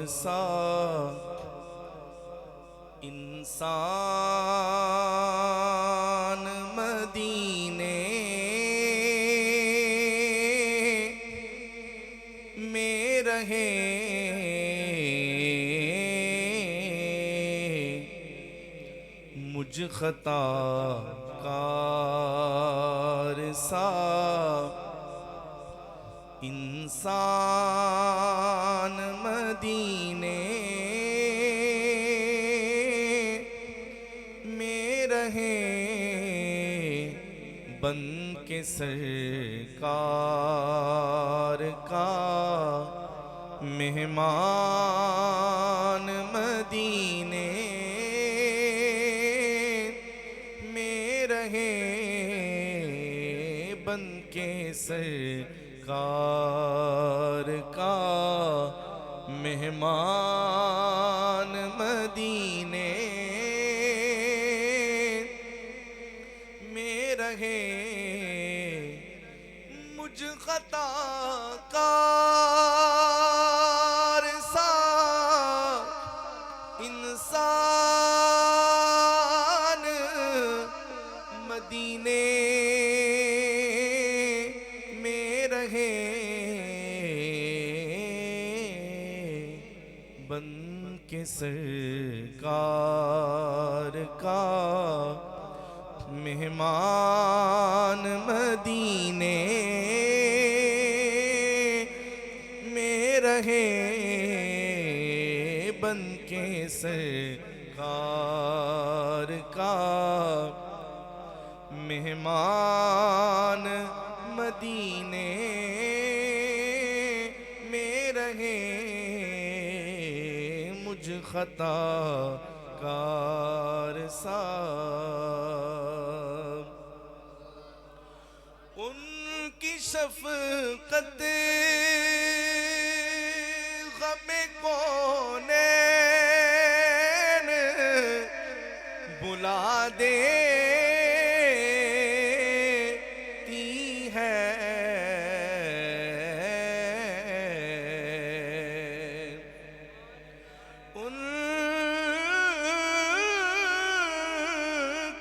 سا انسان مدینے میں رہے، مجھ خطا کار سا انسان مدینے میں رہے، بن کے سرکار کا مہمان مدینے میں رہے، بن کے سرکار کا مہمان مدینے میں رہے، مجھ خطا کار سا انسان مدینے میں رہے، بن کے سرکار کا مہمان مدینے میں رہے، بن کے سرکار کا مہمان مدینے میں رہے، مجھ خطا کار سا ان کی شفقت غم کونین بلا دیتی ہے، ان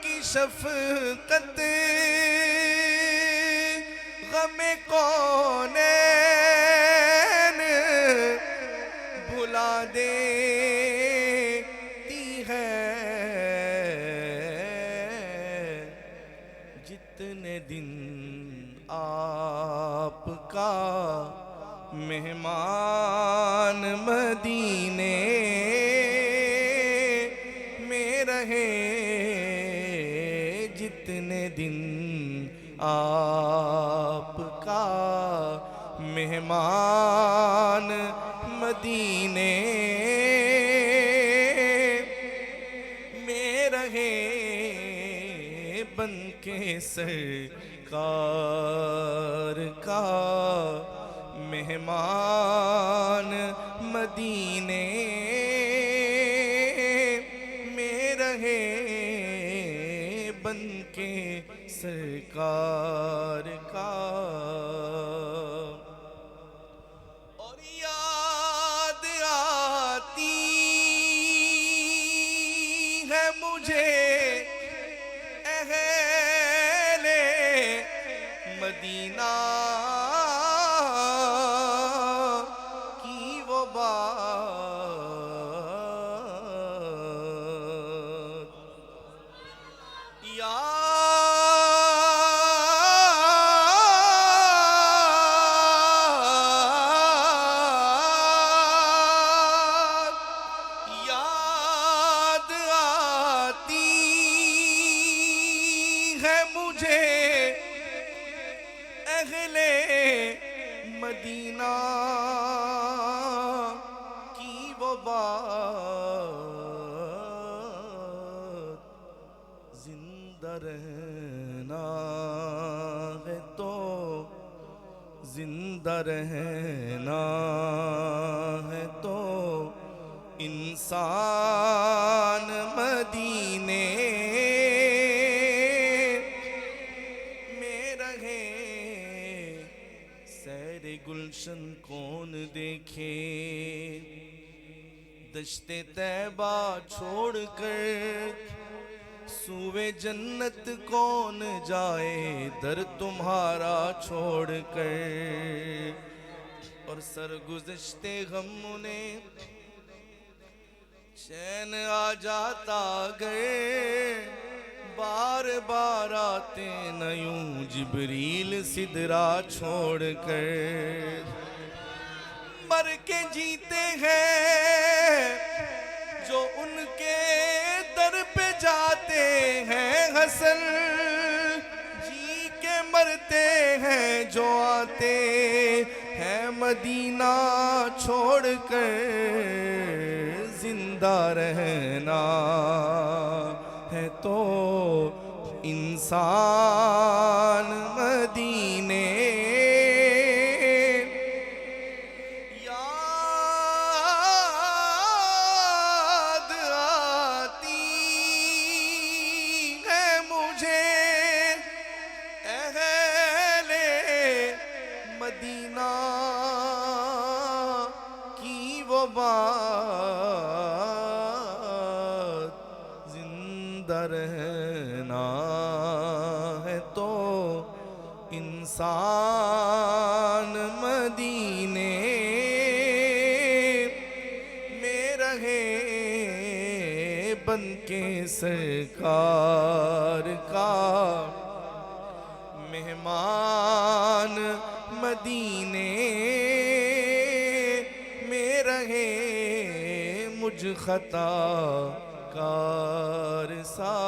کی شفقت غم کونین بلا دیتی ہے، جتنے دن آپ کا مہمان مدینے میں رہے، جتنے دن آپ کا مہمان مدینے میں رہے، بن کے سرکار کا مہمان مدینے میں رہے، بن کے سرکار کا، اور یاد آتی ہے مجھے اہل مدینہ کی وہ بات، یاد آتی ہے مجھے اہل مدینہ کی وہ بات، زندہ رہنا ہے تو زندہ رہنا ہے تو انسان مدینے میں رہے، سیر گلشن کون دیکھے دشت طیبہ چھوڑ کر سوئے جنت کون جائے در تمہارا چھوڑ کر، اور سرگزشتے غم انہیں چین آ جاتا گر، بار بار آتے نہ یوں جبریل سدرا چھوڑ کر، مر کے جیتے ہیں جو ان کے در پہ جاتے ہیں حسن، جی کے مرتے ہیں جو آتے ہیں مدینہ چھوڑ کر، زندہ رہنا ہے تو انسان مدینے مدینہ کی وہ بات، زندہ رہنا ہے تو انسان مدینے میں رہے بن کے سرکار کا مہمان، مدینے میں رہے مجھ خطا کار سا،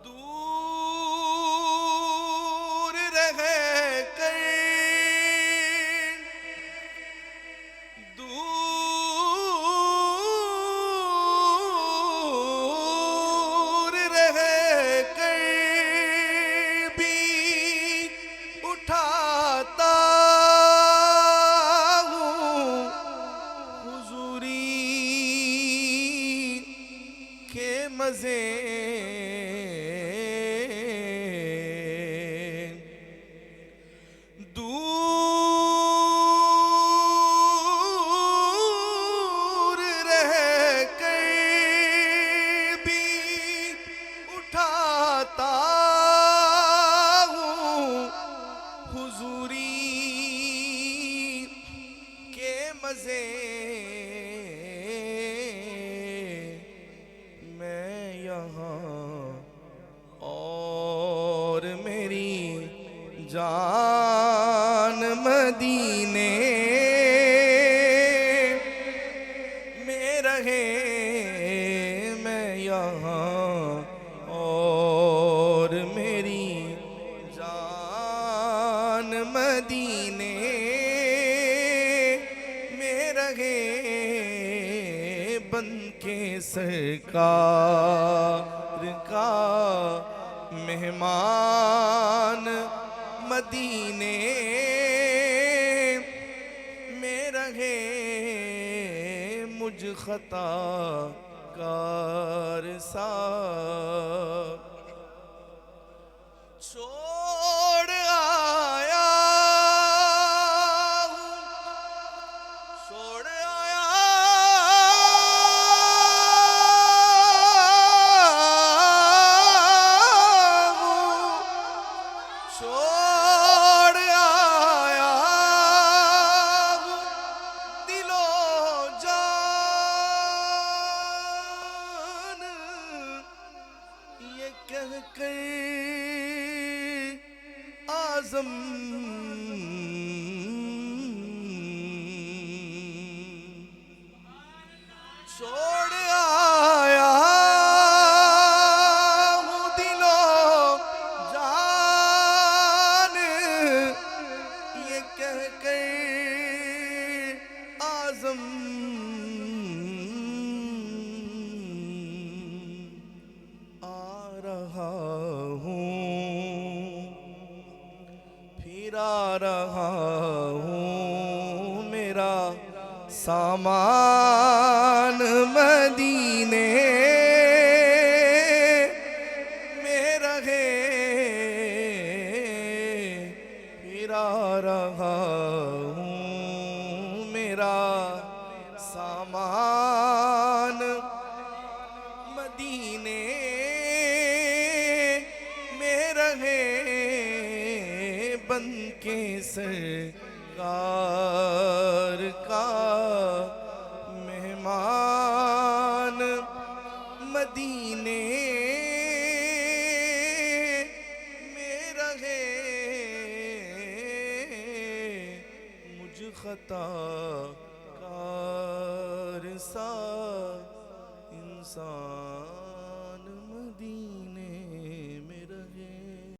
دور رہ کر دور رہ کر بھی اٹھاتا ہوں حضوری کے مزے، دور رہ کر بھی اٹھاتا ہوں حضوری کے مزے، میں یہاں اور میری جان مدینے میں رہے، میں یہاں اور میری جان مدینے میں رہے بن کے سرکار کا مہمان، مدینے میں رہے مجھ خطا کار سا، چھوڑ آیا ہوں، چھوڑ آیا ہوں، چھوڑ آیا ہوں دل و جان، یہ کہہ کر اعظم چھوڑ آیا ہوں دل و جان، یہ کہہ کر اعظم آ رہا ہوں، پھر آ رہا ہوں، میرا سامان مدینے میں رہے، پھر آ رہا ہوں، میرا سامان مدینے میں رہے بن کے سرکار کا مہمان مدینے میں رہے مجھ خطا کار سا انسان